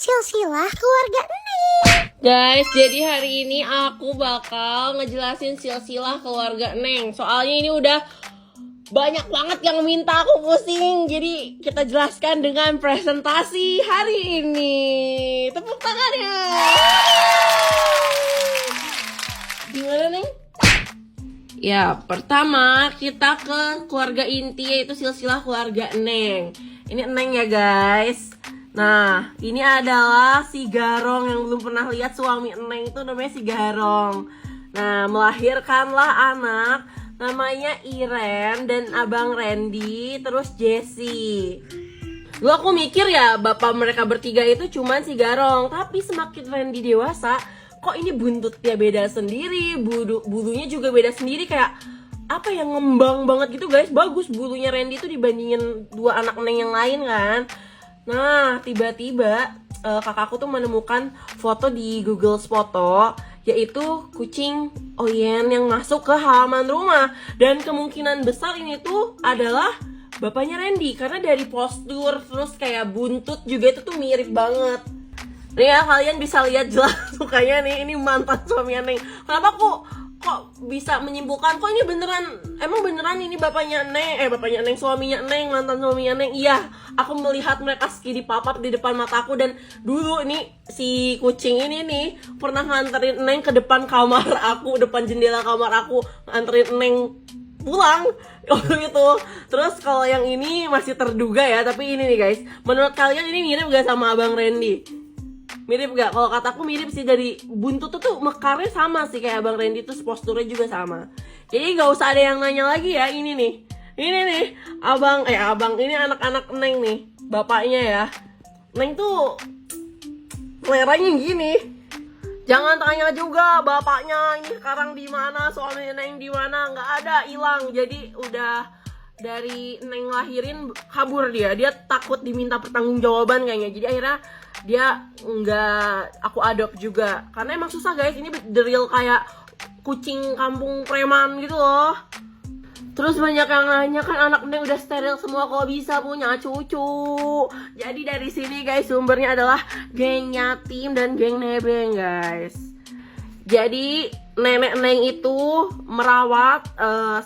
silsilah keluarga Neng. Guys, jadi hari ini aku bakal ngejelasin silsilah keluarga Neng. Soalnya ini udah banyak banget yang minta aku pusing. Jadi kita jelaskan dengan presentasi hari ini. Tepuk tangannya. Gimana Neng? Ya, pertama kita ke keluarga inti, yaitu silsilah keluarga Neng. Ini Neng ya guys. Nah, ini adalah si Garong yang belum pernah lihat suami Neng itu namanya si Garong. Nah, melahirkanlah anak namanya Iren dan Abang Randy, terus Jessie. Dulu aku mikir ya bapak mereka bertiga itu cuman si Garong, tapi semakin Randy dewasa, kok ini buntutnya beda sendiri, bulunya juga beda sendiri, kayak apa yang ngembang banget gitu guys. Bagus bulunya Randy tuh dibandingin dua anak Neng yang lain kan. Nah, tiba-tiba kakakku tuh menemukan foto di Google Foto, yaitu kucing Oyen yang masuk ke halaman rumah. Dan kemungkinan besar ini tuh adalah bapaknya Randy, karena dari postur terus kayak buntut juga itu tuh mirip banget. Nih ya, kalian bisa lihat jelas mukanya nih, ini mantan suaminya Neng. Kenapa kok bisa menyimpulkan kok ini beneran, emang beneran ini bapaknya Neng, suaminya Neng, mantan suaminya Neng. Iya, aku melihat mereka skidi papap di depan mataku. Dan dulu ini si kucing ini nih pernah nganterin Neng ke depan kamar aku, depan jendela kamar aku, nganterin Neng pulang gitu. Terus kalau yang ini masih terduga ya, tapi ini nih guys, menurut kalian ini mirip gak sama Abang Randy? Mirip gak? Kalau kataku mirip sih, dari buntut tuh mekarnya sama sih kayak Abang Randy, tuh posturnya juga sama. Jadi gak usah ada yang nanya lagi ya. Ini nih abang ini anak-anak Neng nih, bapaknya ya. Neng tuh seleranya gini. Jangan tanya juga bapaknya ini sekarang di mana, suami Neng di mana, nggak ada, hilang. Jadi udah dari Neng lahirin kabur dia takut diminta pertanggungjawaban kayaknya. Jadi akhirnya dia nggak aku adopt juga, karena emang susah guys, ini the real kayak kucing kampung preman gitu loh. Terus banyak yang nanya kan anak Neng udah steril semua kok bisa punya cucu. Jadi dari sini guys sumbernya adalah geng yatim dan geng nebeng guys. Jadi nenek Neng itu merawat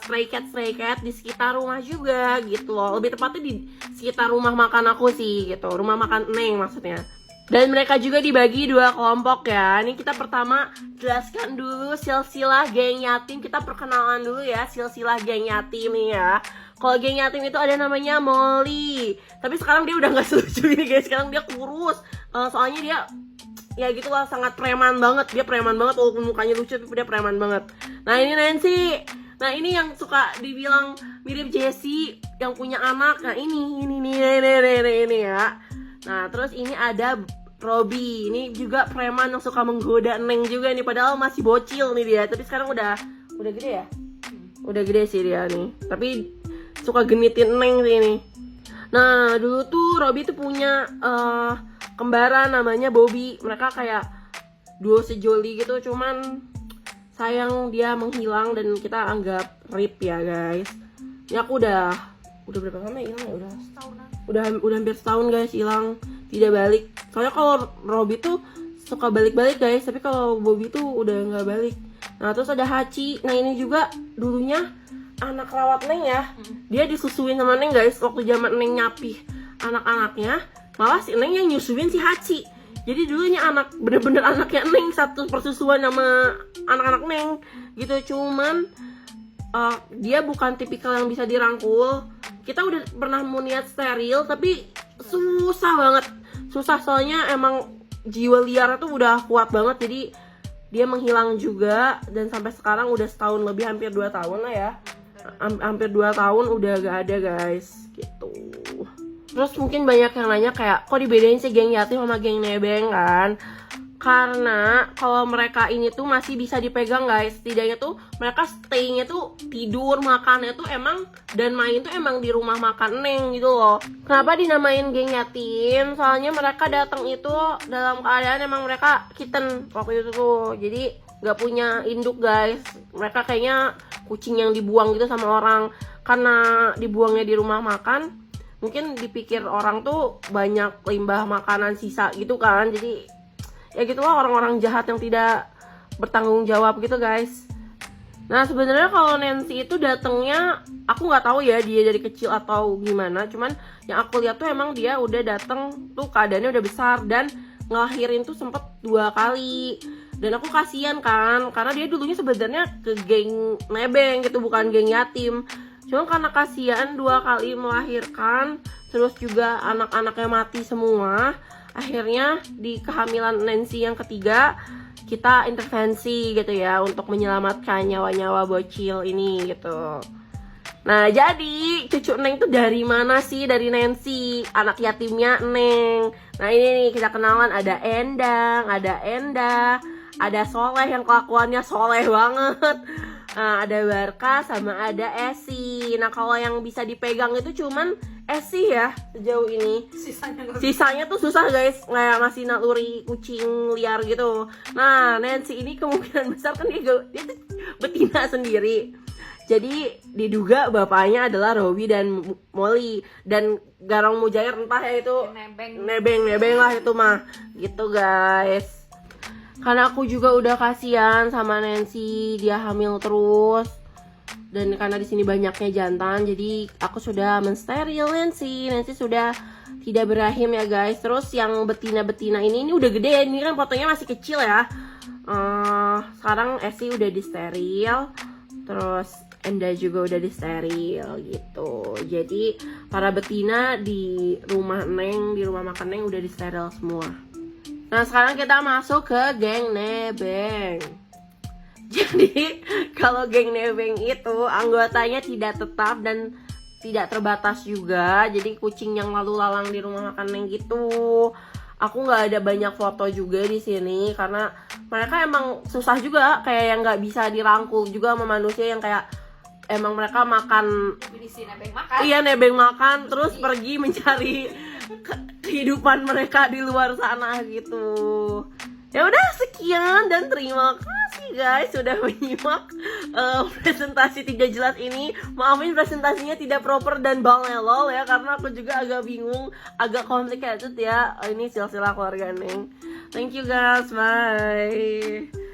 stray cat di sekitar rumah juga gitu loh. Lebih tepatnya di sekitar rumah makan aku sih gitu, rumah makan Neng maksudnya. Dan mereka juga dibagi dua kelompok ya. Ini kita pertama jelaskan dulu silsilah geng yatim. Kita perkenalan dulu ya silsilah geng yatim nih ya. Kalau geng yatim itu ada namanya Molly. Tapi sekarang dia udah gak selucu ini guys. Sekarang dia kurus. Soalnya dia ya gitulah, sangat preman banget. Dia preman banget walaupun mukanya lucu, tapi dia preman banget. Nah ini Nancy. Nah ini yang suka dibilang mirip Jessie yang punya anak. Nah ini ya. Nah terus ini ada Robby, ini juga preman yang suka menggoda Neng juga nih, padahal masih bocil nih dia, tapi sekarang udah gede ya, udah gede sih dia nih, tapi suka genitin Neng sih ini. Nah dulu tuh Robby tuh punya kembaran namanya Bobby, mereka kayak duo sejoli gitu, cuman sayang dia menghilang dan kita anggap RIP ya guys. Ini aku udah berapa lama hilang ya? Udah setahunan. Udah hampir setahun guys hilang, tidak balik. Soalnya kalau Robby tuh suka balik-balik guys, tapi kalau Bobby tuh udah nggak balik. Nah terus ada Hachi. Nah ini juga dulunya anak rawat Neng ya. Dia disusuin sama Neng guys waktu zaman Neng nyapih anak-anaknya. Malah si Neng yang nyusuin si Hachi. Jadi dulunya bener-bener anaknya Neng, satu persusuan sama anak-anak Neng gitu. Cuman dia bukan tipikal yang bisa dirangkul. Kita udah pernah mau niat steril, tapi susah banget. Susah soalnya emang jiwa liar tuh udah kuat banget. Jadi dia menghilang juga. Dan sampai sekarang udah setahun lebih, hampir 2 tahun lah ya. Hampir 2 tahun udah gak ada guys gitu. Terus mungkin banyak yang nanya kayak kok dibedain sih geng yatim sama geng nebeng kan. Karena kalau mereka ini tuh masih bisa dipegang guys. Setidaknya tuh mereka stay-nya tuh tidur, makannya tuh emang, dan main tuh emang di rumah makan Neng gitu loh. Kenapa dinamain geng yatim? Soalnya mereka datang itu dalam keadaan emang mereka kitten waktu itu tuh. Jadi gak punya induk guys. Mereka kayaknya kucing yang dibuang gitu sama orang. Karena dibuangnya di rumah makan, mungkin dipikir orang tuh banyak limbah makanan sisa gitu kan. Jadi ya gitulah orang-orang jahat yang tidak bertanggung jawab gitu guys. Nah sebenarnya kalau Nancy itu datangnya, aku nggak tahu ya dia dari kecil atau gimana. Cuman yang aku lihat tuh emang dia udah datang tuh keadaannya udah besar dan ngelahirin tuh sempet 2 kali. Dan aku kasihan kan, karena dia dulunya sebenarnya ke geng nebeng gitu, bukan geng yatim. Cuma karena kasihan 2 kali melahirkan, terus juga anak-anaknya mati semua. Akhirnya di kehamilan Nancy yang ketiga kita intervensi gitu ya untuk menyelamatkan nyawa-nyawa bocil ini gitu. Nah jadi cucu Neng tuh dari mana sih? Dari Nancy, anak yatimnya Neng. Nah ini nih kita kenalan, ada Endang, ada Endah, ada Soleh yang kelakuannya soleh banget. Nah, ada Barka sama ada Esi. Nah kalau yang bisa dipegang itu cuman Esi ya sejauh ini. Sisanya tuh susah guys, kayak masih naluri kucing liar gitu. Nah Nancy ini kemungkinan besar kan dia tuh betina sendiri. Jadi diduga bapaknya adalah Robi dan Molly. Dan Garong Mujair entah ya itu nebeng lah itu mah. Gitu guys. Karena aku juga udah kasihan sama Nancy, dia hamil terus. Dan karena di sini banyaknya jantan, jadi aku sudah mensteril Nancy. Nancy sudah tidak berahim ya guys. Terus yang betina-betina ini udah gede. Ini kan fotonya masih kecil ya. Sekarang Esi udah disteril. Terus Enda juga udah disteril gitu. Jadi para betina di rumah Neng, di rumah makan Neng udah disteril semua. Nah sekarang kita masuk ke geng nebeng. Jadi kalau geng nebeng itu anggotanya tidak tetap dan tidak terbatas juga. Jadi kucing yang lalu lalang di rumah makan Neng gitu. Aku nggak ada banyak foto juga di sini karena mereka emang susah juga, kayak yang nggak bisa dirangkul juga sama manusia, yang kayak emang mereka makan. Iya nebeng makan terus pergi mencari kehidupan mereka di luar sana gitu. Ya udah sekian dan terima kasih guys sudah menyimak presentasi tidak jelas ini. Maafin presentasinya tidak proper dan balelol ya, karena aku juga agak bingung, agak complicated ya. Ini silsilah keluarga Neng. Thank you guys, bye.